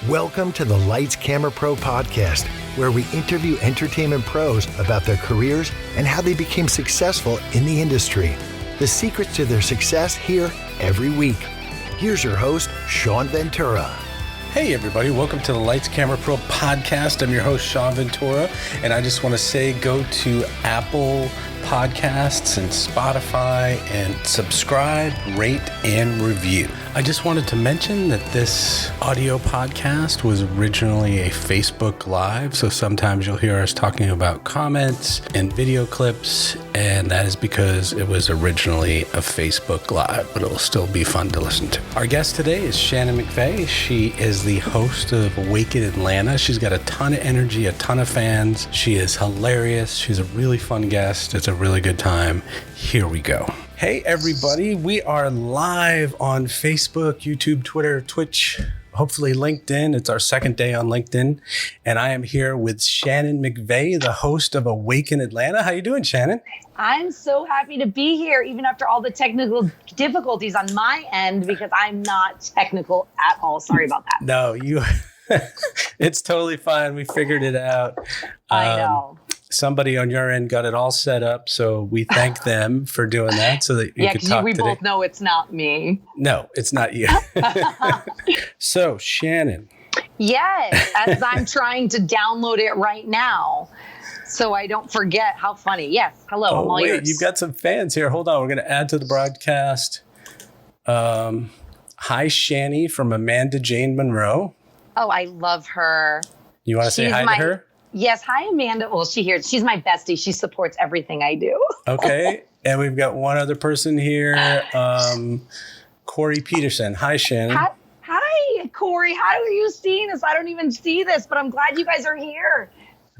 Welcome to the Lights Camera Pro podcast, where we interview entertainment pros about their careers and how they became successful in the industry. The secrets to their success here every week. Here's your host, Sean Ventura. Hey everybody, welcome to the Lights Camera Pro podcast. I'm your host, Sean Ventura, and I just want to say go to Apple Podcasts and Spotify and subscribe, rate, and review. I just wanted to mention that this audio podcast was originally a Facebook Live, so sometimes you'll hear us talking about comments and video clips, and that is because it was originally a Facebook Live, but it'll still be fun to listen to. Our guest today is Shannon McVey. She is the host of Awaken Atlanta. She's got a ton of energy, a ton of fans. She is hilarious. She's a really fun guest. It's a really good time. Here we go. Hey everybody, we are live on Facebook, YouTube, Twitter, Twitch, hopefully LinkedIn. It's our second day on LinkedIn, and I am here with Shannon McVey, the host of Awaken Atlanta. How you doing, Shannon? I'm so happy to be here, even after all the technical difficulties on my end, because I'm not technical at all. Sorry about that. No, it's totally fine. We figured it out. I know. Somebody on your end got it all set up, so we thank them for doing that so that you could talk we today. both know it's not me. No, it's not you. So, Shannon. Yes, as I'm trying to download it right now so I don't forget how funny. Yes, hello, I'm all yours. You've got some fans here. Hold on, we're going to add to the broadcast. Hi, Shanny from Amanda Jane Monroe. Oh, I love her. You want to say hi to her? Yes. Hi, Amanda. Well, she's my bestie. She supports everything I do. Okay. And we've got one other person here, Corey Peterson. Hi, Shannon. Hi, Corey. How are you seeing this? I don't even see this, but I'm glad you guys are here.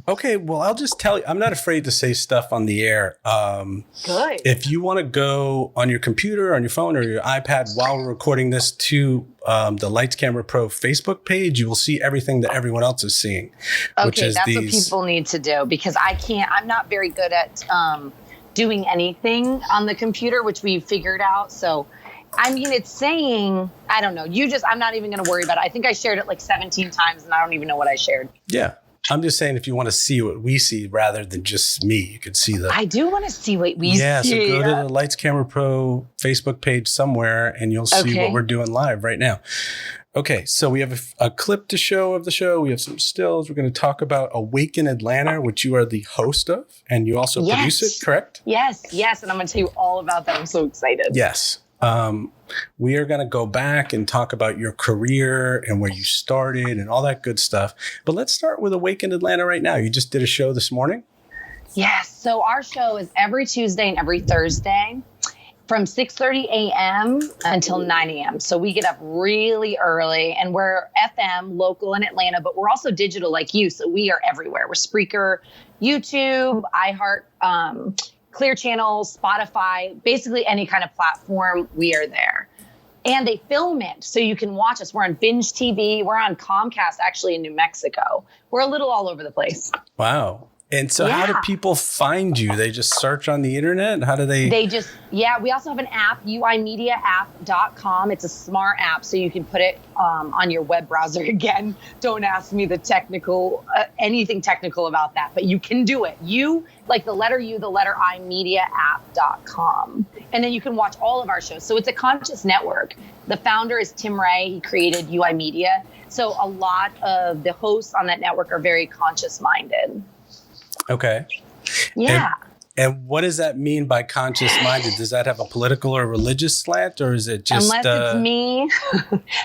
Okay. Well, I'll just tell you, I'm not afraid to say stuff on the air. Good. If you want to go on your computer, on your phone, or your iPad while we're recording this to the Lights Camera Pro Facebook page, you will see everything that everyone else is seeing. Okay, that's what people need to do, because I'm not very good at doing anything on the computer, which we figured out. So, I mean, it's saying, I don't know, I'm not even going to worry about it. I think I shared it like 17 times and I don't even know what I shared. Yeah. I'm just saying, if you want to see what we see rather than just me, you could see that. I do want to see what we see. Yeah, so go to the Lights Camera Pro Facebook page somewhere and you'll see what we're doing live right now. Okay, so we have a clip to show of the show. We have some stills. We're going to talk about Awaken Atlanta, which you are the host of, and you also produce it, correct? Yes, and I'm going to tell you all about that. I'm so excited. Yes. We are going to go back and talk about your career and where you started and all that good stuff. But let's start with Awaken Atlanta right now. You just did a show this morning? Yes. So our show is every Tuesday and every Thursday from 6:30 a.m. until 9 a.m. So we get up really early, and we're FM, local in Atlanta, but we're also digital like you. So we are everywhere. We're Spreaker, YouTube, iHeart, Clear Channel, Spotify, basically any kind of platform, we are there. And they film it so you can watch us. We're on Binge TV. We're on Comcast, actually, in New Mexico. We're a little all over the place. Wow. And so how do people find you? They just search on the internet? How do they? We also have an app, uimediaapp.com. It's a smart app, so you can put it on your web browser. Again, don't ask me the technical, anything technical about that, but you can do it. Like the letter U, the letter I, mediaapp.com. And then you can watch all of our shows. So it's a conscious network. The founder is Tim Ray. He created UI Media. So a lot of the hosts on that network are very conscious minded. Okay. Yeah. And what does that mean by conscious minded? Does that have a political or religious slant, or is it just... Unless it's me.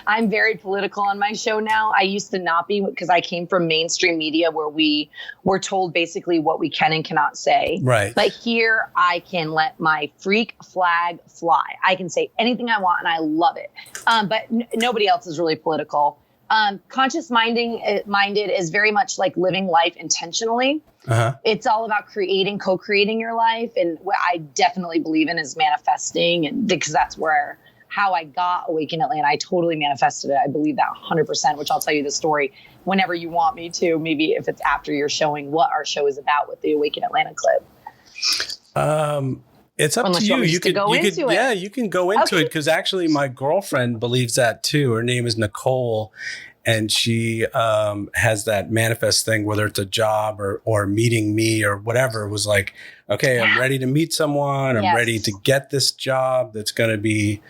I'm very political on my show now. I used to not be, because I came from mainstream media where we were told basically what we can and cannot say. Right. But here I can let my freak flag fly. I can say anything I want and I love it. But nobody else is really political. Conscious minded is very much like living life intentionally. Uh-huh. It's all about co-creating your life. And what I definitely believe in is manifesting, and because that's how I got Awaken Atlanta. I totally manifested it. I believe that 100%, which I'll tell you the story whenever you want me to, maybe if it's after you're showing what our show is about with the Awaken Atlanta clip. It's up Unless to you you. want me You just to could, go you could, into it. yeah, you can go into Okay. it because actually my girlfriend believes that too. Her name is Nicole, and she has that manifest thing, whether it's a job or meeting me or whatever. It was like, okay, I'm ready to meet someone. I'm Yes. ready to get this job that's going to be,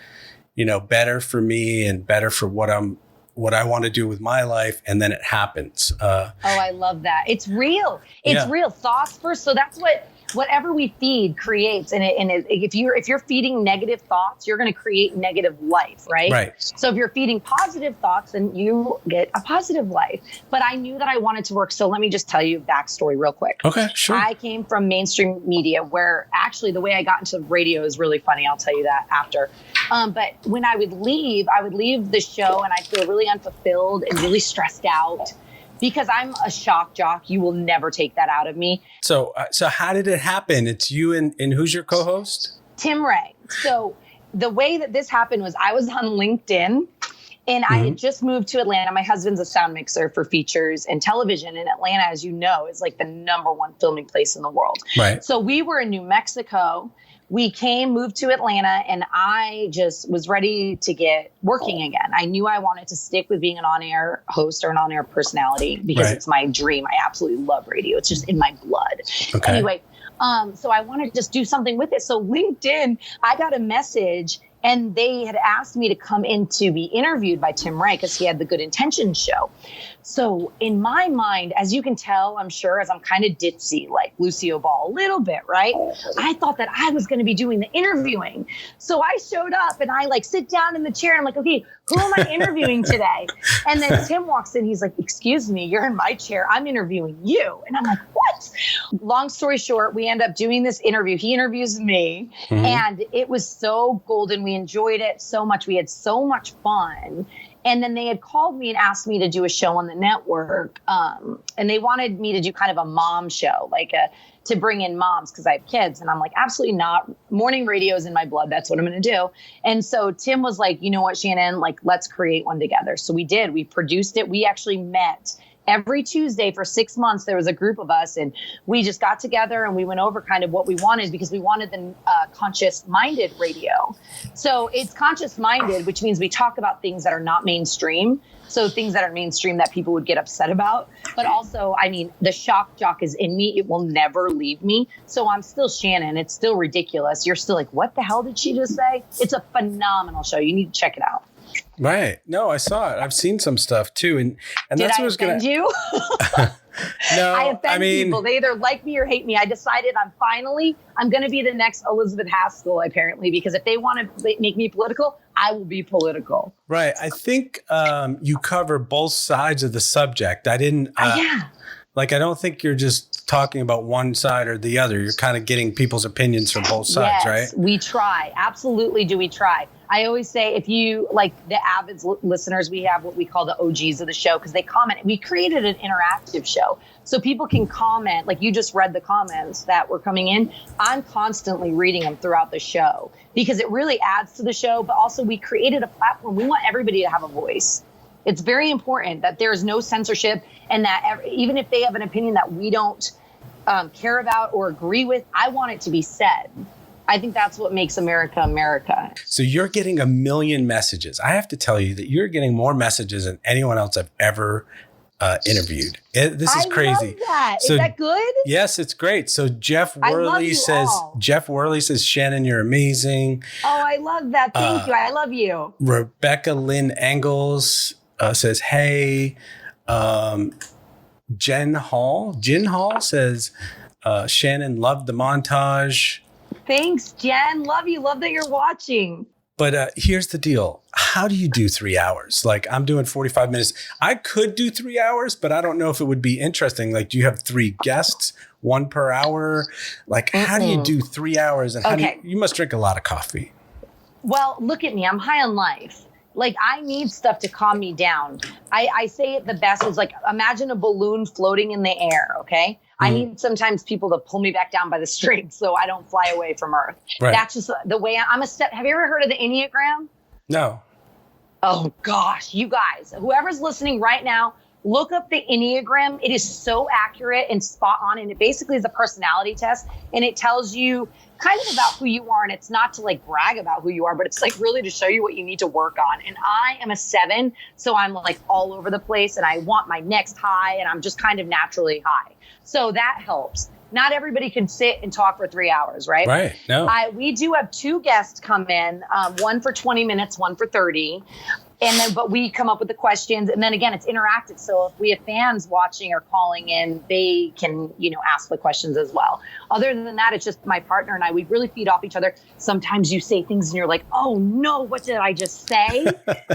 better for me and better for what I want to do with my life. And then it happens. I love that. It's real. It's real. Thoughts first. So that's whatever we feed creates. And if you're feeding negative thoughts, you're going to create negative life, right? Right. So if you're feeding positive thoughts, then you get a positive life. But I knew that I wanted to work. So let me just tell you a backstory real quick. Okay, sure. I came from mainstream media where actually the way I got into radio is really funny. I'll tell you that after. But when I would leave the show and I feel really unfulfilled and really stressed out because I'm a shock jock. You will never take that out of me. So how did it happen? It's you and who's your co-host? Tim Ray. So the way that this happened was I was on LinkedIn and I had just moved to Atlanta. My husband's a sound mixer for features and television. And Atlanta, as you know, is like the #1 filming place in the world. Right. So we were in New Mexico. We moved to Atlanta, and I just was ready to get working again. I knew I wanted to stick with being an on-air host or an on-air personality because it's my dream. I absolutely love radio. It's just in my blood. Okay. Anyway, so I wanted to just do something with it. So LinkedIn, I got a message, and they had asked me to come in to be interviewed by Tim Ray because he had the Good Intentions show. So in my mind, as you can tell, I'm sure, as I'm kind of ditzy, like Lucio Ball a little bit, right? I thought that I was going to be doing the interviewing. So I showed up and I like sit down in the chair and I'm like, okay, who am I interviewing today? And then Tim walks in. He's like, excuse me, you're in my chair. I'm interviewing you. And I'm like, what? Long story short, we end up doing this interview. He interviews me and it was so golden. We enjoyed it so much. We had so much fun. And then they had called me and asked me to do a show on the network. And they wanted me to do kind of a mom show, to bring in moms because I have kids. And I'm like, absolutely not. Morning radio is in my blood. That's what I'm going to do. And so Tim was like, you know what, Shannon, like, let's create one together. So we did. We produced it. We actually met every Tuesday for 6 months. There was a group of us and we just got together and we went over kind of what we wanted because we wanted the conscious-minded radio. So it's conscious-minded, which means we talk about things that are not mainstream. So things that are mainstream that people would get upset about. But also, I mean, the shock jock is in me. It will never leave me. So I'm still Shannon. It's still ridiculous. You're still like, what the hell did she just say? It's a phenomenal show. You need to check it out. Right. No, I saw it. I've seen some stuff too. And Did that's I what I was going to. you? No, I offend people. They either like me or hate me. I decided I'm going to be the next Elizabeth Haskell, apparently, because if they want to make me political, I will be political. Right. I think you cover both sides of the subject. I didn't. I don't think you're just talking about one side or the other. You're kind of getting people's opinions from both sides, right? We try. Absolutely do we try. I always say if you, like the avid listeners, we have what we call the OGs of the show because they comment. We created an interactive show so people can comment. Like you just read the comments that were coming in. I'm constantly reading them throughout the show because it really adds to the show. But also we created a platform. We want everybody to have a voice. It's very important that there is no censorship and that even if they have an opinion that we don't care about or agree with, I want it to be said. I think that's what makes America, America. So you're getting 1 million messages. I have to tell you that you're getting more messages than anyone else I've ever interviewed. This is crazy. I love that. Is that good? Yes, it's great. So Jeff Worley says, Shannon, you're amazing. Oh, I love that. Thank you. I love you. Rebecca Lynn Engels says, hey. Jen Hall says, Shannon, loved the montage. Thanks, Jen. Love you. Love that you're watching. But here's the deal. How do you do 3 hours? Like I'm doing 45 minutes. I could do 3 hours, but I don't know if it would be interesting. Like, do you have 3 guests, 1 per hour? Like, how do you do 3 hours? And you must drink a lot of coffee. Well, look at me. I'm high on life. Like I need stuff to calm me down. I say it the best is like, imagine a balloon floating in the air. Okay. I need sometimes people to pull me back down by the strings so I don't fly away from Earth. Right. That's just the way I'm a step. Have you ever heard of the Enneagram? No. Oh gosh, you guys, whoever's listening right now, look up the Enneagram. It is so accurate and spot on. And it basically is a personality test. And it tells you kind of about who you are. And it's not to like brag about who you are, but it's like really to show you what you need to work on. And I am a 7. So I'm like all over the place and I want my next high and I'm just kind of naturally high. So that helps. Not everybody can sit and talk for 3 hours, right? Right. No. We do have 2 guests come in, one for 20 minutes, one for 30. And then, but we come up with the questions. And then again, it's interactive. So if we have fans watching or calling in, they can, ask the questions as well. Other than that, it's just my partner and I, we really feed off each other. Sometimes you say things and you're like, oh no, what did I just say?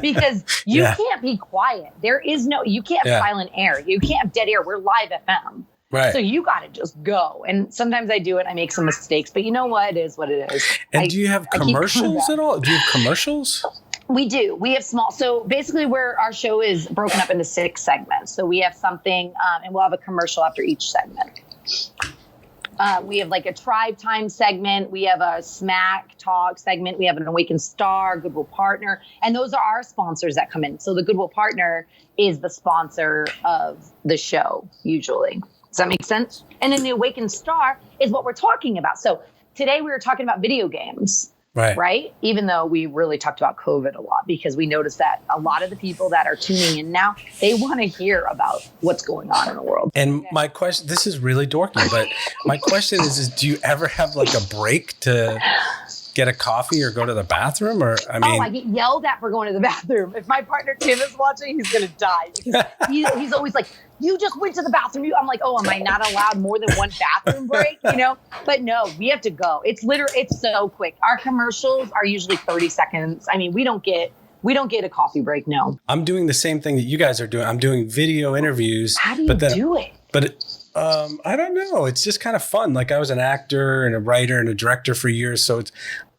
Because you can't be quiet. You can't have silent air. You can't have dead air. We're live FM. Right. So you got to just go. And sometimes I do it. I make some mistakes, but you know what? It is what it is. And do you have commercials at all? Do you have commercials? We do. We have small. So basically where our show is broken up into 6 segments. So we have something and we'll have a commercial after each segment. We have like a tribe time segment. We have a smack talk segment. We have an Awaken Star, Goodwill Partner. And those are our sponsors that come in. So the Goodwill Partner is the sponsor of the show usually. Does that make sense? And then the Awaken Star is what we're talking about. So today we were talking about video games, right? Even though we really talked about COVID a lot because we noticed that a lot of the people that are tuning in now, they want to hear about what's going on in the world. And my question, this is really dorky, but my question is do you ever have like a break to get a coffee or go to the bathroom? Or I get yelled at for going to the bathroom. If my partner Tim is watching, he's going to die. Because he's always like, you just went to the bathroom. I'm like, oh, am I not allowed more than one bathroom break? But no, we have to go. It's so quick. Our commercials are usually 30 seconds. I mean, we don't get a coffee break. No. I'm doing the same thing that you guys are doing. I'm doing video interviews. How do you do it? But I don't know. It's just kind of fun. Like I was an actor and a writer and a director for years. So it's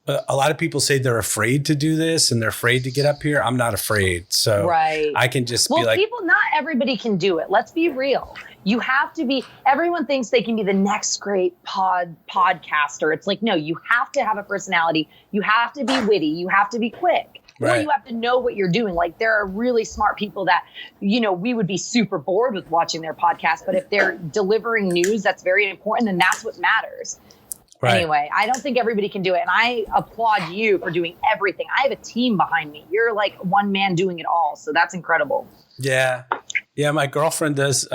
a lot of people say they're afraid to do this and they're afraid to get up here. I'm not afraid. So I can just be like, not everybody can do it. Let's be real. You have to be, everyone thinks they can be the next great podcaster. It's like, no, you have to have a personality. You have to be witty. You have to be quick. Or you have to know what you're doing. Like there are really smart people that, we would be super bored with watching their podcast. But if they're delivering news that's very important, then that's what matters. Right. Anyway, I don't think everybody can do it. And I applaud you for doing everything. I have a team behind me. You're like one man doing it all. So that's incredible. Yeah. Yeah, my girlfriend does.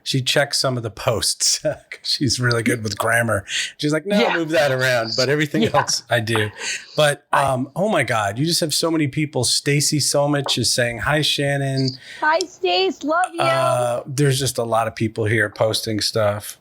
She checks some of the posts. She's really good with grammar. She's like, no, move that around. But everything else I do. But oh my God, you just have so many people. Stacy Somich is saying, hi, Shannon. Hi, Stace. Love you. There's just a lot of people here posting stuff.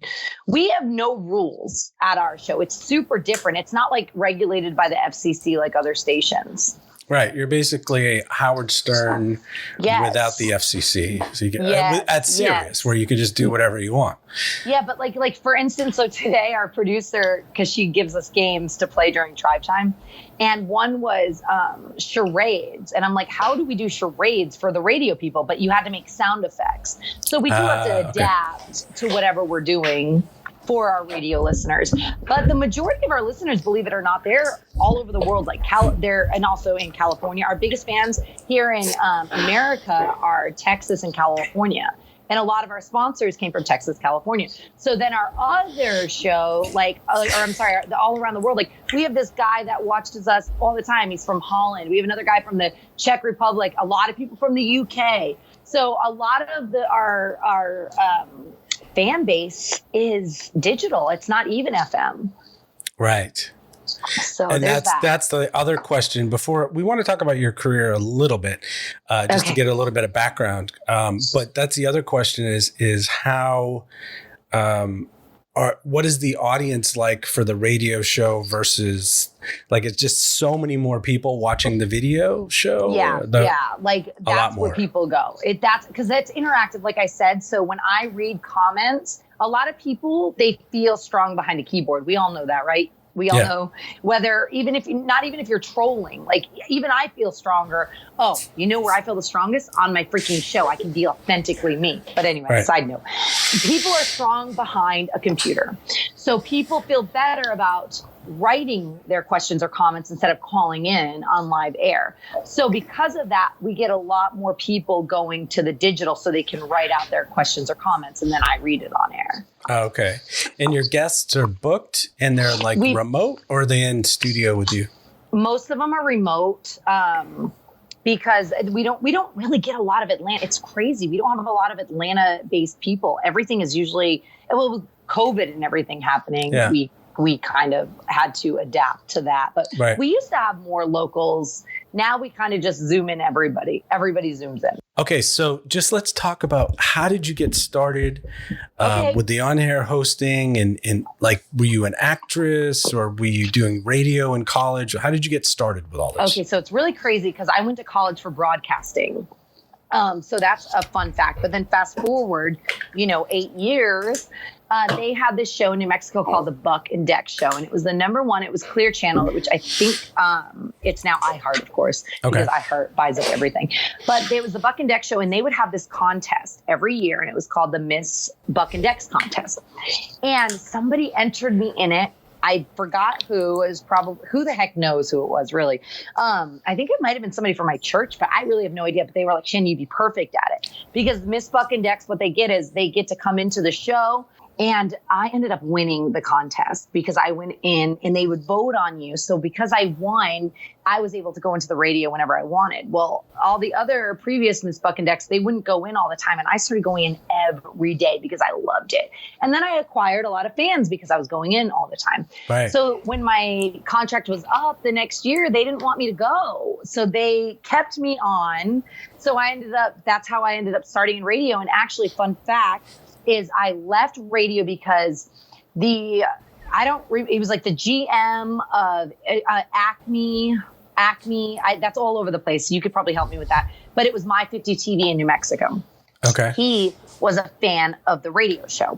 We have no rules at our show. It's super different. It's not like regulated by the FCC like other stations. Right. You're basically a Howard Stern without the FCC. So you can, at Sirius, where you can just do whatever you want. Yeah, but like for instance, so today our producer, because she gives us games to play during tribe time, and one was charades. And I'm like, how do we do charades for the radio people? But you had to make sound effects. So we do have to adapt to whatever we're doing for our radio listeners. But the majority of our listeners, believe it or not, they're all over the world, like and also in California. Our biggest fans here in America are Texas and California. And a lot of our sponsors came from Texas, California. So then our other show, all around the world, like we have this guy that watches us all the time. He's from Holland. We have another guy from the Czech Republic, a lot of people from the UK. So a lot of our fan base is digital. It's not even FM. Right. So and that's the other question. Before we want to talk about your career a little bit, just to get a little bit of background. But that's the other question is how, what is the audience like for the radio show versus like it's just so many more people watching the video show? Like that's where people go. That's because that's interactive, like I said. So when I read comments, a lot of people, they feel strong behind a keyboard. We all know that, right? We all know whether, not even if you're trolling, like even I feel stronger. Oh, you know where I feel the strongest? On my freaking show. I can be authentically me. But anyway, side note, people are strong behind a computer. So people feel better about writing their questions or comments instead of calling in on live air. So because of that, we get a lot more people going to the digital so they can write out their questions or comments, and then I read it on air. Okay. And your guests are booked and they're like remote, or are they in studio with you? Most of them are remote. Because we don't really get a lot of Atlanta. It's crazy. We don't have a lot of Atlanta-based people. Everything is usually, well, with COVID and everything happening, we kind of had to adapt to that. But we used to have more locals. Now we kind of just zoom in everybody. Everybody zooms in. Okay, so just let's talk about how did you get started with the on-air hosting and like, were you an actress or were you doing radio in college? How did you get started with all this? Okay, so it's really crazy because I went to college for broadcasting. So that's a fun fact. But then fast forward, 8 years, they had this show in New Mexico called the Buck and Dex Show. And it was the number one. It was Clear Channel, which I think it's now iHeart, of course, because iHeart buys up everything. But there was the Buck and Dex Show, and they would have this contest every year. And it was called the Miss Buck and Dex Contest. And somebody entered me in it. I forgot who the heck knows who it was, really. I think it might have been somebody from my church, but I really have no idea. But they were like, Shannon, you'd be perfect at it. Because Miss Buck and Dex, what they get is they get to come into the show. And I ended up winning the contest because I went in and they would vote on you. So because I won, I was able to go into the radio whenever I wanted. Well, all the other previous Miss Buck and Dex, they wouldn't go in all the time. And I started going in every day because I loved it. And then I acquired a lot of fans because I was going in all the time. Right. So when my contract was up the next year, they didn't want me to go. So they kept me on. So that's how I ended up starting in radio. And actually, fun fact, is I left radio because it was like the GM of Acme, that's all over the place. So you could probably help me with that. But it was My 50 TV in New Mexico. Okay. He was a fan of the radio show.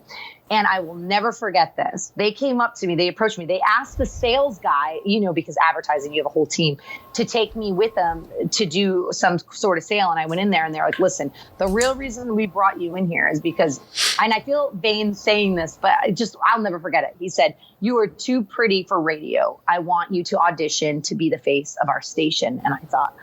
And I will never forget this. They came up to me, they approached me, they asked the sales guy, because advertising, you have a whole team, to take me with them to do some sort of sale. And I went in there and they're like, listen, the real reason we brought you in here is because, and I feel vain saying this, but I'll never forget it. He said, you are too pretty for radio. I want you to audition to be the face of our station. And I thought,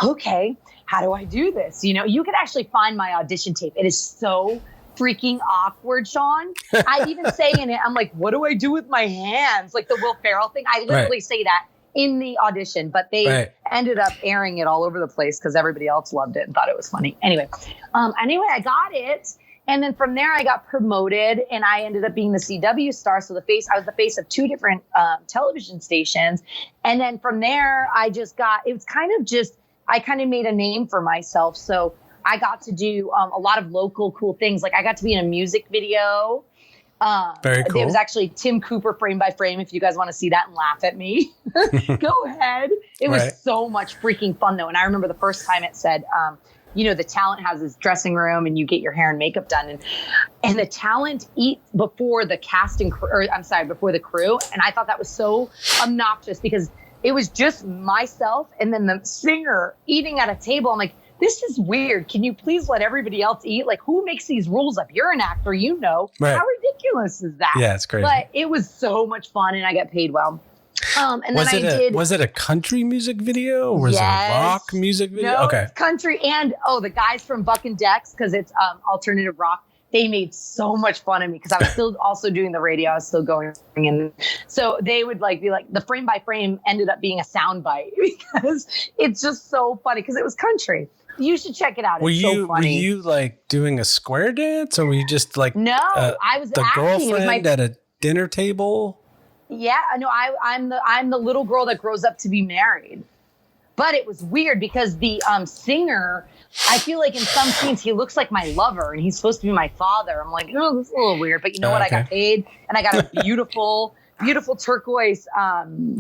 okay, how do I do this? You could actually find my audition tape. It is so freaking awkward, Sean. I even say in it, I'm like, what do I do with my hands? Like the Will Ferrell thing. I literally say that in the audition, but they ended up airing it all over the place because everybody else loved it and thought it was funny. Anyway, I got it. And then from there, I got promoted and I ended up being the CW star. So I was the face of 2 different television stations. And then from there, I kind of made a name for myself. So I got to do a lot of local cool things. Like I got to be in a music video. Very cool. It was actually Tim Cooper frame by frame. If you guys want to see that and laugh at me, go ahead. It was so much freaking fun though. And I remember the first time it said, the talent has this dressing room and you get your hair and makeup done. And the talent eat before the before the crew. And I thought that was so obnoxious because it was just myself and then the singer eating at a table. I'm like, this is weird. Can you please let everybody else eat? Like, who makes these rules up? You're an actor, How ridiculous is that? Yeah, it's crazy. But it was so much fun, and I got paid well. Was it a country music video or was it a rock music video? No, it's country. And, the guys from Buck and Dex, because it's alternative rock, they made so much fun of me because I was still also doing the radio. I was still going in. So they would be like, the frame by frame ended up being a soundbite because it's just so funny because it was country. You should check it out. It's so funny. Were you like doing a square dance or were you just like I was the acting. girlfriend at a dinner table? Yeah, no, I'm the little girl that grows up to be married. But it was weird because the singer, I feel like in some scenes he looks like my lover and he's supposed to be my father. I'm like, oh, this is a little weird. But you know what? Okay. I got paid and I got a beautiful turquoise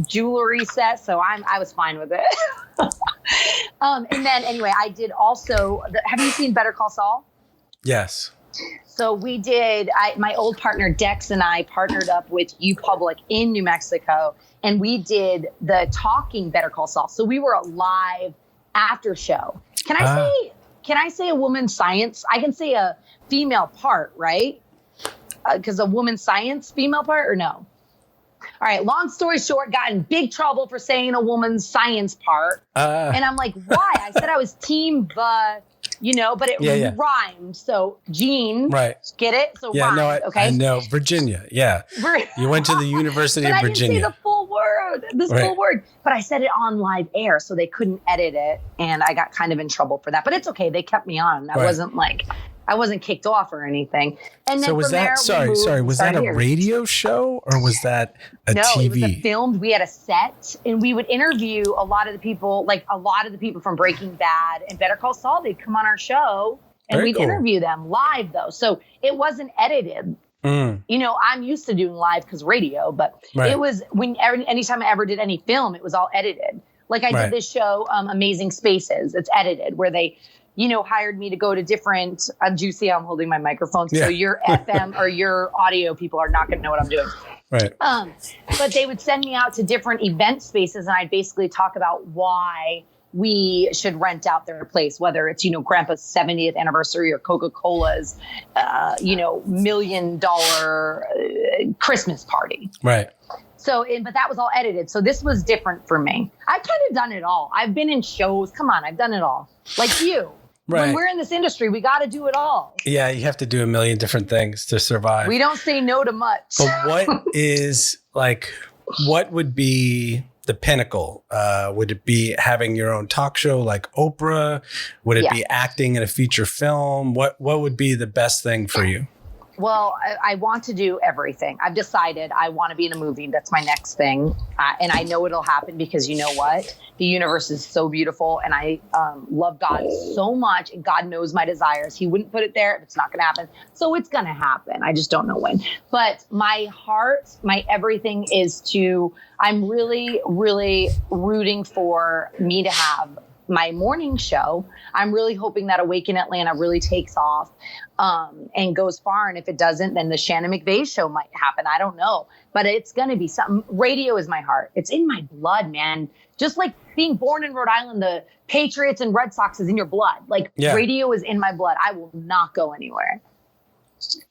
jewelry set. So I was fine with it. And then anyway, I did also, have you seen Better Call Saul? Yes. So we did, my old partner Dex and I partnered up with UPublic in New Mexico, and we did the talking Better Call Saul. So we were a live after show. Can I say a woman's science? I can say a female part, right? Because a woman's science female part or no? All All right. Long story short, got in big trouble for saying a woman's science part. And I'm like, why? I said I was team but it rhymed. So Jean, right. Get it? So yeah, rhymed, no, okay? I know. Virginia. Yeah. You went to the University of I Virginia. didn't say the full word, full word, but I said it on live air, so they couldn't edit it. And I got kind of in trouble for that, but it's okay. They kept me on. I wasn't kicked off or anything. And then so was that, was that a radio show or was that a TV? It was a filmed. We had a set and we would interview a lot of the people from Breaking Bad and Better Call Saul. They'd come on our show and we'd interview them live though. So it wasn't edited. I'm used to doing live because radio, but it was anytime I ever did any film, it was all edited. Like I did this show, Amazing Spaces. It's edited where they, hired me to go to different, you see how I'm holding my microphone. So your FM or your audio people are not going to know what I'm doing. Right. But they would send me out to different event spaces and I'd basically talk about why we should rent out their place, whether it's, Grandpa's 70th anniversary or Coca-Cola's, $1 million Christmas party. Right. So, but that was all edited. So this was different for me. I've kind of done it all. I've been in shows. Come on, I've done it all. Like you. Right. When we're in this industry, we got to do it all. Yeah, you have to do a million different things to survive. We don't say no to much. But what would be the pinnacle? Would it be having your own talk show like Oprah? Would it be acting in a feature film? What would be the best thing for you? Well, I want to do everything. I've decided I want to be in a movie. That's my next thing. And I know it'll happen because you know what? The universe is so beautiful and I love God so much and God knows my desires. He wouldn't put it there if it's not going to happen. So it's going to happen. I just don't know when. But my heart, my everything is I'm really, really rooting for me to have my morning show. I'm really hoping that Awaken Atlanta really takes off and goes far. And if it doesn't, then the Shannon McVey show might happen. I don't know, but it's going to be something. Radio is my heart. It's in my blood, man. Just like being born in Rhode Island, the Patriots and Red Sox is in your blood. Radio is in my blood. I will not go anywhere.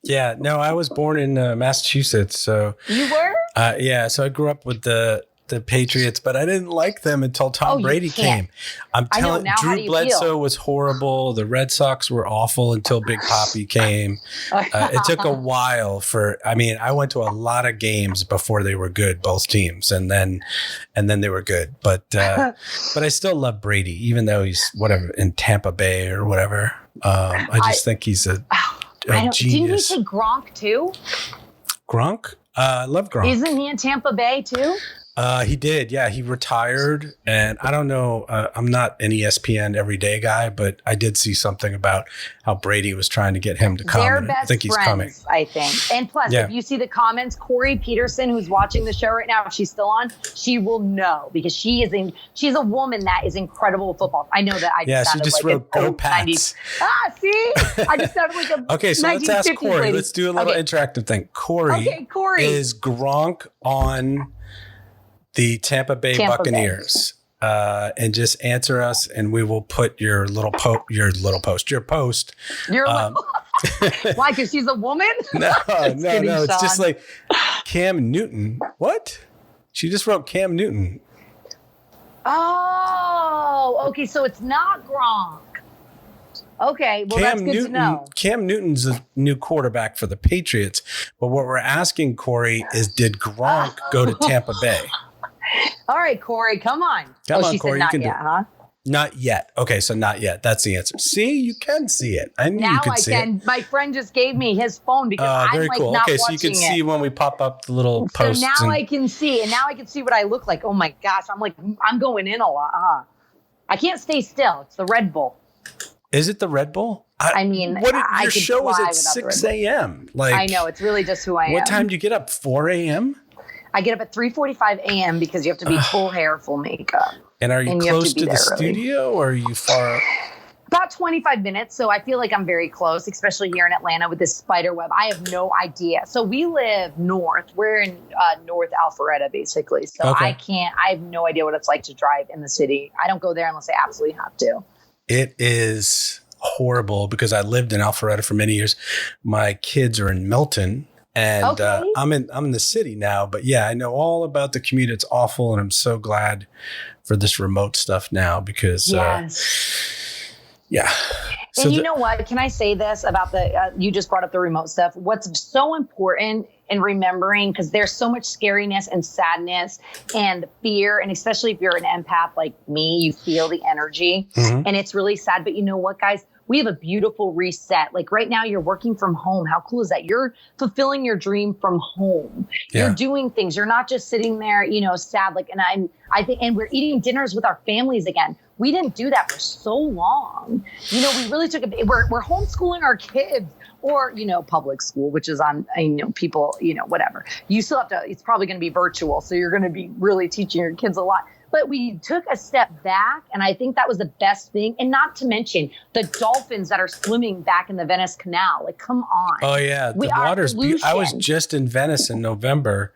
Yeah, no, I was born in Massachusetts. So you were? Yeah. So I grew up with the Patriots, but I didn't like them until Tom Brady came. I'm telling you, Drew Bledsoe was horrible. The Red Sox were awful until Big Papi came. It took a while I went to a lot of games before they were good, both teams, and then they were good. But I still love Brady, even though he's whatever in Tampa Bay or whatever. I just think he's a genius. Didn't he take Gronk too? Gronk? I love Gronk. Isn't he in Tampa Bay too? He did. Yeah. He retired and I don't know. I'm not an ESPN everyday guy, but I did see something about how Brady was trying to get him to come. They're best I think he's friends, coming. I think. And plus, if you see the comments, Corey Peterson, who's watching the show right now, if she's still on, she will know because she's a woman that is incredible with football. I know that. She just wrote Go Pats. See? I just sounded like a Okay, so let's ask Corey. Lady. Let's do a little interactive thing. Corey. Is Gronk on the Tampa Bay Buccaneers? And just answer us, and we will put your post. Why? Because she's a woman? No. It's just like Cam Newton. What? She just wrote Cam Newton. Oh, okay. So it's not Gronk. Okay, well, that's good to know. Cam Newton's the new quarterback for the Patriots. But what we're asking, Corey, is did Gronk go to Tampa Bay? All right, Corey, come on. Come on, she Corey, said not yet, huh? Not yet. Okay, so not yet. That's the answer. See, you can see it. I knew you could see it. My friend just gave me his phone because I'm very like cool. not okay, so watching you can see when we pop up the little posts. So now I can see, and now I can see what I look like. Oh my gosh, I'm going in a lot, huh? I can't stay still. It's the Red Bull. Is it the Red Bull? Your show is at 6 a.m. I know, it's really just who I am. What time do you get up? 4 a.m.? I get up at 3:45 a.m. because you have to be full hair, full makeup. And are you close to the studio or are you far? About 25 minutes. So I feel like I'm very close, especially here in Atlanta with this spider web. I have no idea. So we live north. We're in North Alpharetta, basically. So I have no idea what it's like to drive in the city. I don't go there unless I absolutely have to. It is horrible because I lived in Alpharetta for many years. My kids are in Milton. And I'm in the city now, but yeah, I know all about the commute. It's awful, and I'm so glad for this remote stuff now because yeah. So and you know what? Can I say this about you just brought up the remote stuff. What's so important in remembering, because there's so much scariness and sadness and fear, and especially if you're an empath like me, you feel the energy and it's really sad. But you know what, guys? We have a beautiful reset. Like right now you're working from home. How cool is that? You're fulfilling your dream from home. Yeah. You're doing things. You're not just sitting there, sad. Like, and I think, and we're eating dinners with our families again. We didn't do that for so long. We really we're homeschooling our kids or, public school, which is on, people, whatever. You still have to, it's probably going to be virtual. So you're going to be really teaching your kids a lot. But we took a step back, and I think that was the best thing. And not to mention the dolphins that are swimming back in the Venice Canal. Like, come on. Oh, yeah. The water's beautiful. I was just in Venice in November,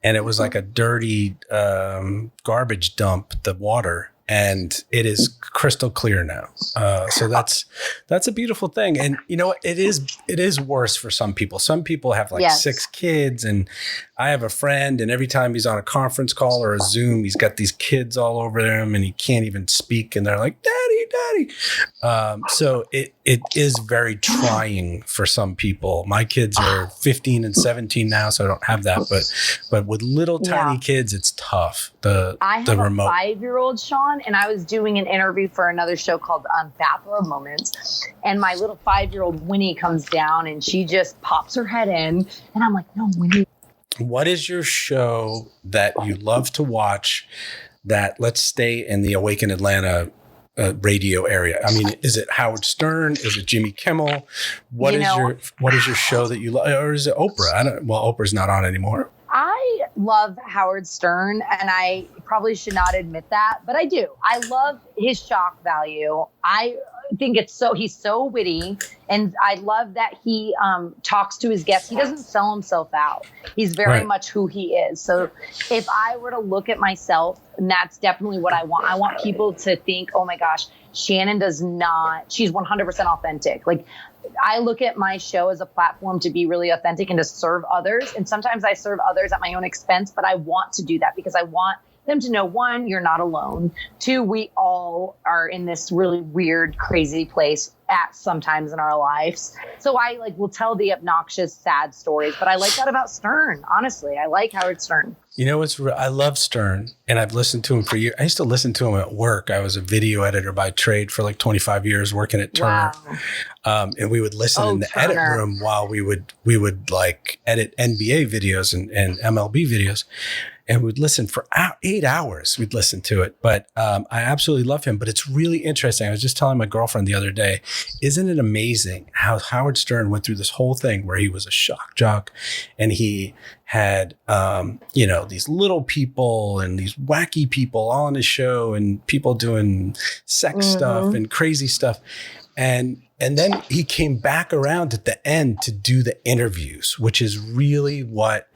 and it was like a dirty garbage dump, the water. And it is crystal clear now. So that's a beautiful thing. And you know what? It is worse for some people. Some people have like 6 kids, and I have a friend, and every time he's on a conference call or a Zoom, he's got these kids all over him and he can't even speak. And they're like, Daddy. So it is very trying for some people. My kids are 15 and 17 now, so I don't have that. But with little tiny kids, it's tough. I have a 5-year-old, Sean, and I was doing an interview for another show called Bathrobe Moments. And my little 5-year-old Winnie comes down and she just pops her head in. And I'm like, no, Winnie. What is your show that you love to watch that, let's stay in the Awaken Atlanta radio area? I mean, is it Howard Stern? Is it Jimmy Kimmel? What is your show that you love? Or is it Oprah? Oprah's not on anymore. I love Howard Stern, and I probably should not admit that, but I do. I love his shock value. I think he's so witty, and I love that he talks to his guests. He doesn't sell himself out. He's very much who he is. So if I were to look at myself, and that's definitely what I want. I want people to think, oh my gosh, Shannon she's 100% authentic. Like, I look at my show as a platform to be really authentic and to serve others. And sometimes I serve others at my own expense, but I want to do that because I want them to know, 1, you're not alone. 2, we all are in this really weird, crazy place at sometimes in our lives. So I will tell the obnoxious, sad stories, but I like that about Stern. Honestly, I like Howard Stern. You know I love Stern, and I've listened to him for years. I used to listen to him at work. I was a video editor by trade for like 25 years working at Turner. Wow. And we would listen in the edit room while we would like edit NBA videos and MLB videos. And we'd listen for 8 hours. We'd listen to it. But I absolutely love him. But it's really interesting. I was just telling my girlfriend the other day, isn't it amazing how Howard Stern went through this whole thing where he was a shock jock and he had, these little people and these wacky people all on his show and people doing sex stuff and crazy stuff. And then he came back around at the end to do the interviews, which is really what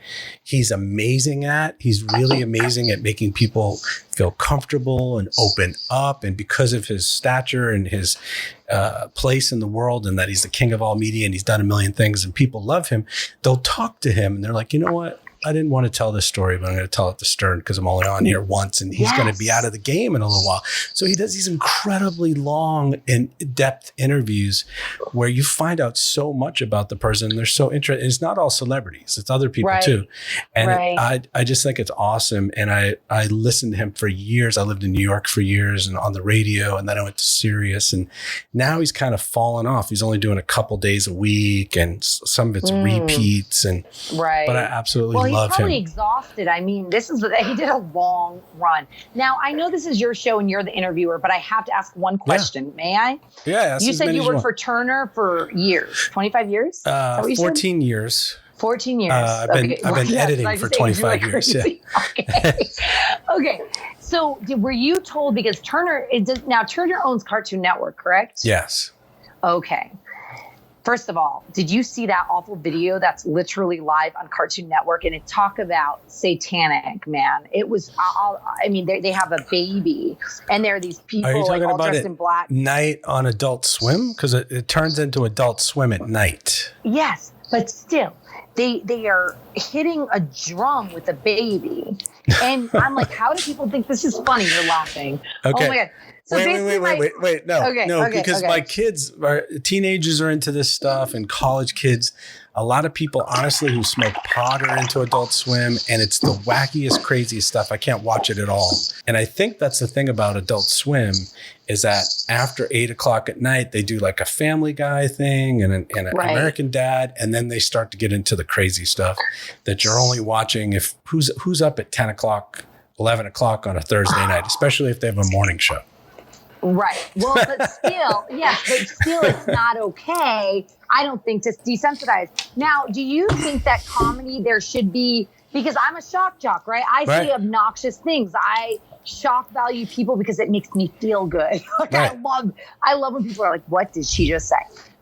he's amazing at. He's really amazing at making people feel comfortable and open up. And because of his stature and his place in the world, and that he's the king of all media and he's done a million things and people love him, they'll talk to him and they're like, you know what? I didn't want to tell this story, but I'm going to tell it to Stern because I'm only on here once and he's going to be out of the game in a little while. So he does these incredibly long and in-depth interviews where you find out so much about the person. They're so interesting. It's not all celebrities. It's other people too. And I just think it's awesome. And I listened to him for years. I lived in New York for years and on the radio, and then I went to Sirius, and now he's kind of fallen off. He's only doing a couple days a week and some of it's repeats. And but I absolutely love probably him. Exhausted. I mean, he did a long run. Now, I know this is your show and you're the interviewer, but I have to ask one question. May I? Yeah. You said you worked for Turner for years, 25 years? 14 years. 14 years. I've been editing for 25 years. Yeah. Okay. So were you told, because Turner owns Cartoon Network, correct? Yes. Okay. First of all, did you see that awful video that's literally live on Cartoon Network? And it talk about satanic, man. It was, they have a baby and there are these people all dressed in black. Night on Adult Swim? Because it turns into Adult Swim at night. Yes. but still, they are hitting a drum with a baby. And I'm like, how do people think this is funny? You're laughing. Okay. Oh my God. So Wait. No, because my kids, teenagers are into this stuff, and college kids. A lot of people, honestly, who smoke pot are into Adult Swim, and it's the wackiest, craziest stuff. I can't watch it at all. And I think that's the thing about Adult Swim is that after 8 o'clock at night, they do like a Family Guy thing and an American Dad, and then they start to get into the crazy stuff that you're only watching if who's up at 10 o'clock, 11 o'clock on a Thursday night, especially if they have a morning show. Right. Well, but still, it's not okay, I don't think, to desensitize. Now, do you think that comedy there should be, because I'm a shock jock, right? I say obnoxious things. I shock value people because it makes me feel good. I love when people are like, what did she just say?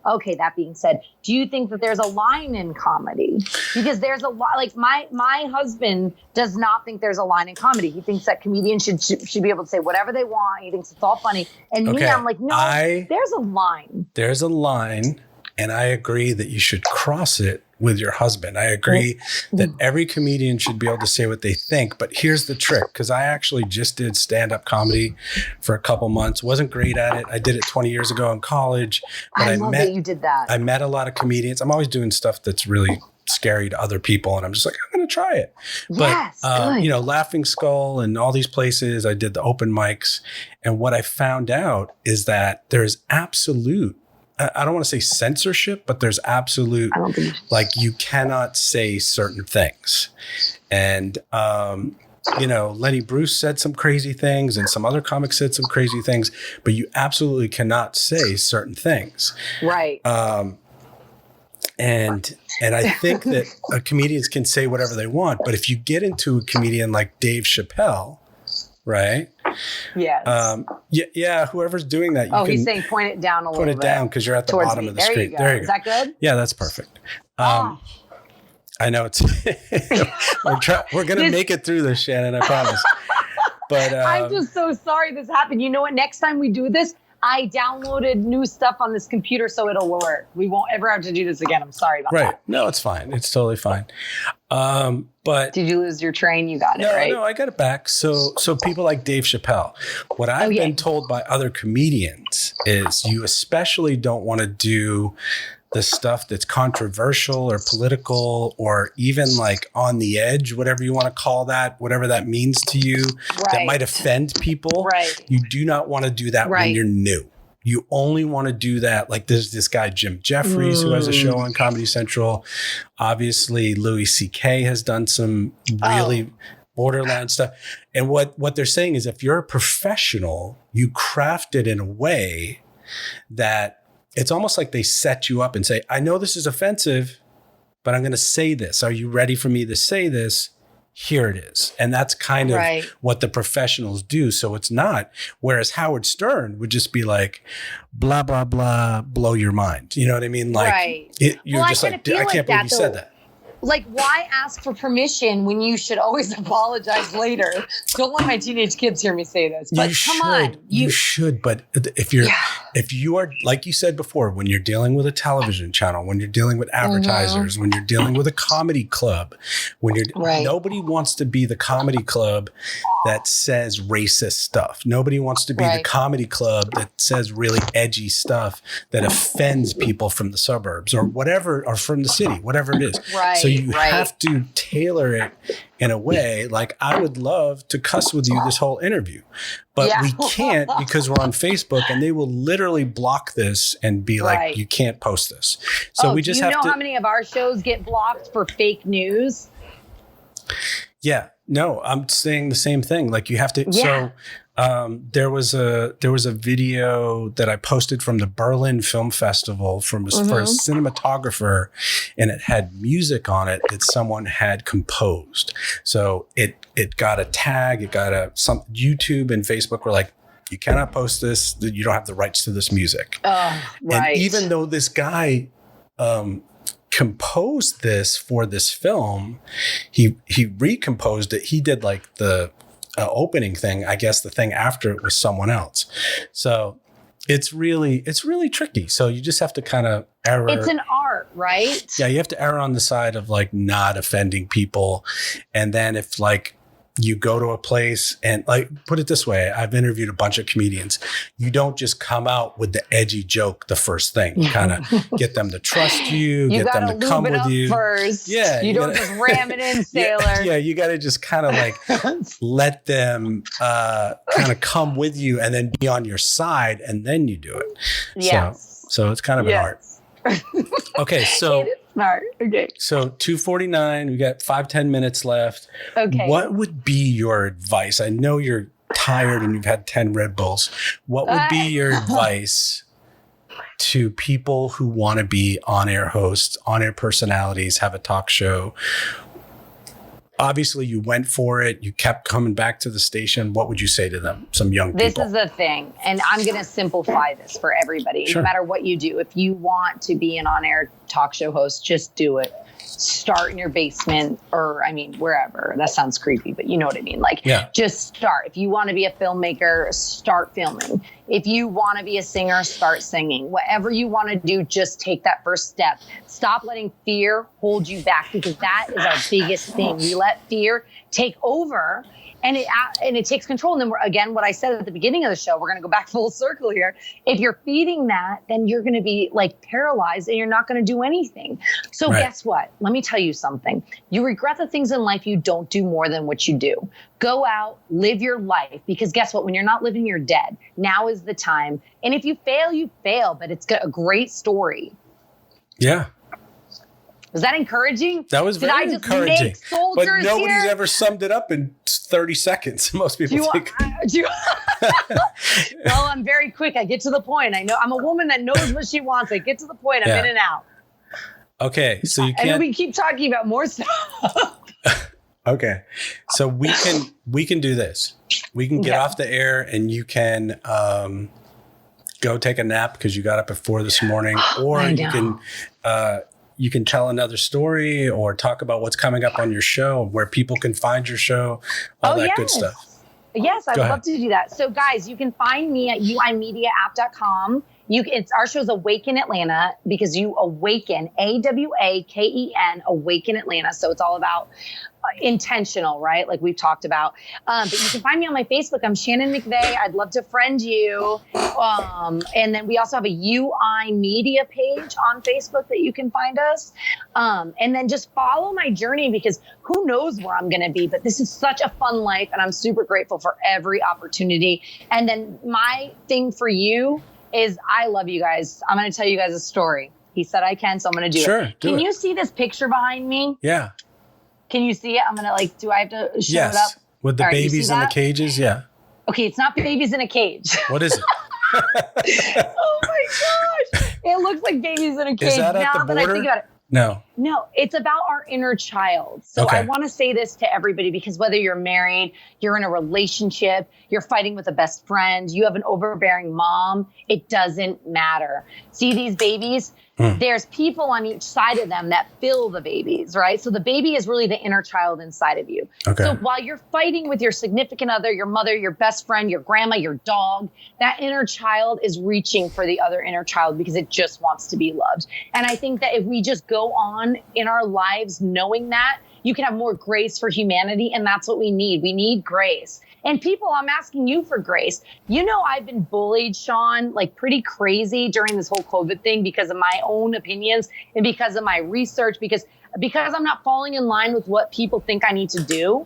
Okay, that being said, do you think that there's a line in comedy? Because there's a lot, like my husband does not think there's a line in comedy. He thinks that comedians should be able to say whatever they want. He thinks it's all funny. And me, I'm like, no, there's a line. There's a line, and I agree that you should cross it with your husband. I agree that every comedian should be able to say what they think. But here's the trick, because I actually just did stand-up comedy for a couple months. Wasn't great at it. I did it 20 years ago in college. But I love that you did that. I met a lot of comedians. I'm always doing stuff that's really scary to other people, and I'm just like, I'm going to try it. Yes, but, Laughing Skull and all these places, I did the open mics. And what I found out is that there's absolute, I don't want to say censorship, but there's absolute, like, you cannot say certain things. And, Lenny Bruce said some crazy things and some other comics said some crazy things, but you absolutely cannot say certain things. Right. And I think that comedians can say whatever they want, but if you get into a comedian like Dave Chappelle, right? Yes. Whoever's doing that. He's saying point it down a little bit. Point it down because you're at the bottom of the screen. There you go. Is that good? Yeah, that's perfect. I know it's. we're gonna make it through this, Shannon. I promise. But I'm just so sorry this happened. You know what? Next time we do this, I downloaded new stuff on this computer so it'll work. We won't ever have to do this again. I'm sorry about that. Right. No, it's fine. It's totally fine. But did you lose your train? You got it, right? No, I got it back. So people like Dave Chappelle, what I've been told by other comedians is you especially don't want to do the stuff that's controversial or political or even like on the edge, whatever you want to call that, whatever that means to you, that might offend people. Right. You do not want to do that when you're new. You only want to do that. Like there's this guy, Jim Jeffries, who has a show on Comedy Central. Obviously, Louis C.K. has done some really borderline stuff. And what they're saying is if you're a professional, you craft it in a way that it's almost like they set you up and say, I know this is offensive, but I'm going to say this. Are you ready for me to say this? Here it is. And that's kind of what the professionals do. So it's not, whereas Howard Stern would just be like, blah, blah, blah, blow your mind. You know what I mean? Like, you're just like, I can't believe you said that. Like, why ask for permission when you should always apologize later? Don't let my teenage kids hear me say this. But you should. But if you are, like you said before, when you're dealing with a television channel, when you're dealing with advertisers, when you're dealing with a comedy club, when you're nobody wants to be the comedy club that says racist stuff. Nobody wants to be the comedy club that says really edgy stuff that offends people from the suburbs or whatever, or from the city, whatever it is. So you have to tailor it in a way. Like, I would love to cuss with you this whole interview, but we can't because we're on Facebook and they will literally block this and be like, you can't post this. So we just have to. Do you know how many of our shows get blocked for fake news? Yeah, no, I'm saying the same thing. Like, you have to. So there was a video that I posted from the Berlin Film Festival for a cinematographer, and it had music on it that someone had composed. So it got a tag, it got some YouTube and Facebook were like, you cannot post this, you don't have the rights to this music. And even though this guy composed this for this film, he recomposed it. He did like the opening thing. I guess the thing after it was someone else. So it's really tricky. So you just have to kind of err. It's an art, right? Yeah, you have to err on the side of like not offending people. And then if like you go to a place and like, put it this way, I've interviewed a bunch of comedians. You don't just come out with the edgy joke the first thing. You kind of get them to trust you, get them to come with you first. Yeah, you don't just ram it in, sailor. Yeah, you got to just kind of like let them kind of come with you and then be on your side, and then you do it. Yes. So it's kind of an art. Okay, so it is smart. Okay. So 2:49, we got 5-10 minutes left. Okay. What would be your advice? I know you're tired and you've had 10 Red Bulls. What would be your advice to people who want to be on-air hosts, on-air personalities, have a talk show? Obviously, you went for it. You kept coming back to the station. What would you say to them? Some young people. This is the thing, and I'm going to simplify this for everybody. Sure. No matter what you do, if you want to be an on-air talk show host, just do it. Start in your basement, or wherever. That sounds creepy, but you know what I mean. Like, just start. If you want to be a filmmaker, start filming. If you want to be a singer, start singing. Whatever you want to do, just take that first step. Stop letting fear hold you back, because that is our biggest thing. We let fear take over, and it takes control. And then again, what I said at the beginning of the show, we're going to go back full circle here. If you're feeding that, then you're going to be like paralyzed and you're not going to do anything. So guess what? Let me tell you something. You regret the things in life you don't do more than what you do. Go out, live your life, because guess what? When you're not living, you're dead. Now is the time. And if you fail, you fail, but it's a great story. Yeah. Was that encouraging? That was very encouraging. But nobody's ever summed it up in 30 seconds. Most people think. Well, I'm very quick. I get to the point. I know I'm a woman that knows what she wants. I get to the point. I'm in and out. Okay, so you can't. And then we keep talking about more stuff. Okay, so we can do this. We can get off the air, and you can go take a nap because you got up at 4 this morning, or you can tell another story or talk about what's coming up on your show, where people can find your show, all that good stuff. Yes, I'd love to do that. So guys, you can find me at uimediaapp.com. Our show's Awaken Atlanta, because you awaken, AWAKEN, Awaken Atlanta. So it's all about intentional, right? Like we've talked about. But you can find me on my Facebook. I'm Shannon McVey. I'd love to friend you. And then we also have a UI Media page on Facebook that you can find us. And then just follow my journey, because who knows where I'm going to be. But this is such a fun life, and I'm super grateful for every opportunity. And then my thing for you is I love you guys. I'm going to tell you guys a story. He said I can, so I'm going to do it. Sure. Can you see this picture behind me? Yeah. Can you see it? I'm going to do I have to show it up? With the babies in the cages. Yeah. Okay. It's not babies in a cage. What is it? Oh my gosh. It looks like babies in a cage. Is that at the border? I think about it. No, it's about our inner child. So I want to say this to everybody, because whether you're married, you're in a relationship, you're fighting with a best friend, you have an overbearing mom, it doesn't matter. See these babies? There's people on each side of them that fill the babies, right? So the baby is really the inner child inside of you. Okay. So while you're fighting with your significant other, your mother, your best friend, your grandma, your dog, that inner child is reaching for the other inner child because it just wants to be loved. And I think that if we just go on in our lives knowing that, you can have more grace for humanity. And that's what we need. We need grace. And people, I'm asking you for grace. You know, I've been bullied, Sean, like pretty crazy during this whole COVID thing because of my own opinions and because of my research, because I'm not falling in line with what people think I need to do.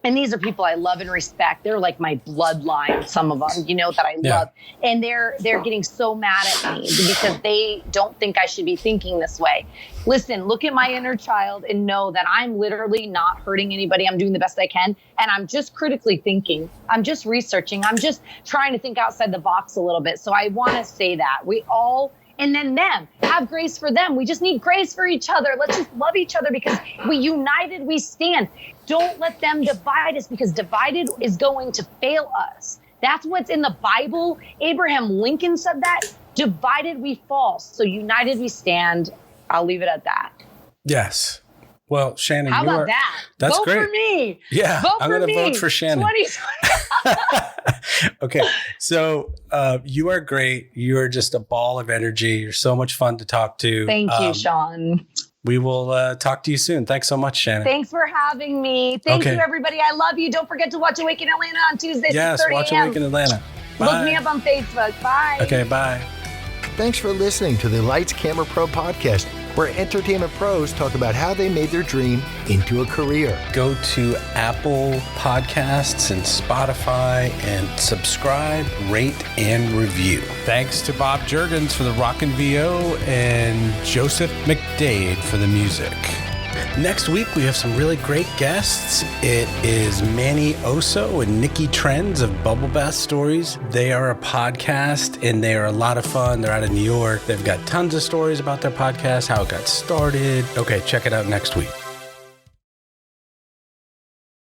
And these are people I love and respect. They're like my bloodline, some of them, that I love. And they're getting so mad at me because they don't think I should be thinking this way. Listen, look at my inner child and know that I'm literally not hurting anybody. I'm doing the best I can. And I'm just critically thinking. I'm just researching. I'm just trying to think outside the box a little bit. So I want to say that we all, and then them, have grace for them. We just need grace for each other. Let's just love each other, because we united, we stand. Don't let them divide us, because divided is going to fail us. That's what's in the Bible. Abraham Lincoln said that. Divided we fall. So united we stand. I'll leave it at that. Yes. Well, Shannon, how about that? That's vote great. For me. Yeah, I'm going to vote for Shannon. 2020. Okay. So you are great. You are just a ball of energy. You're so much fun to talk to. Thank you, Sean. We will talk to you soon. Thanks so much, Shannon. Thanks for having me. Thank you, everybody. I love you. Don't forget to watch Awaken Atlanta on Tuesday, 6:30 Yes, watch a.m. Awaken Atlanta. Bye. Look me up on Facebook. Bye. Okay, bye. Thanks for listening to the Lights Camera Pro podcast, where entertainment pros talk about how they made their dream into a career. Go to Apple Podcasts and Spotify and subscribe, rate, and review. Thanks to Bob Juergens for the Rockin' VO and Joseph McDade for the music. Next week, we have some really great guests. It is Manny Oso and Nikki Trends of Bubble Bath Stories. They are a podcast, and they are a lot of fun. They're out of New York. They've got tons of stories about their podcast, how it got started. Okay, check it out next week.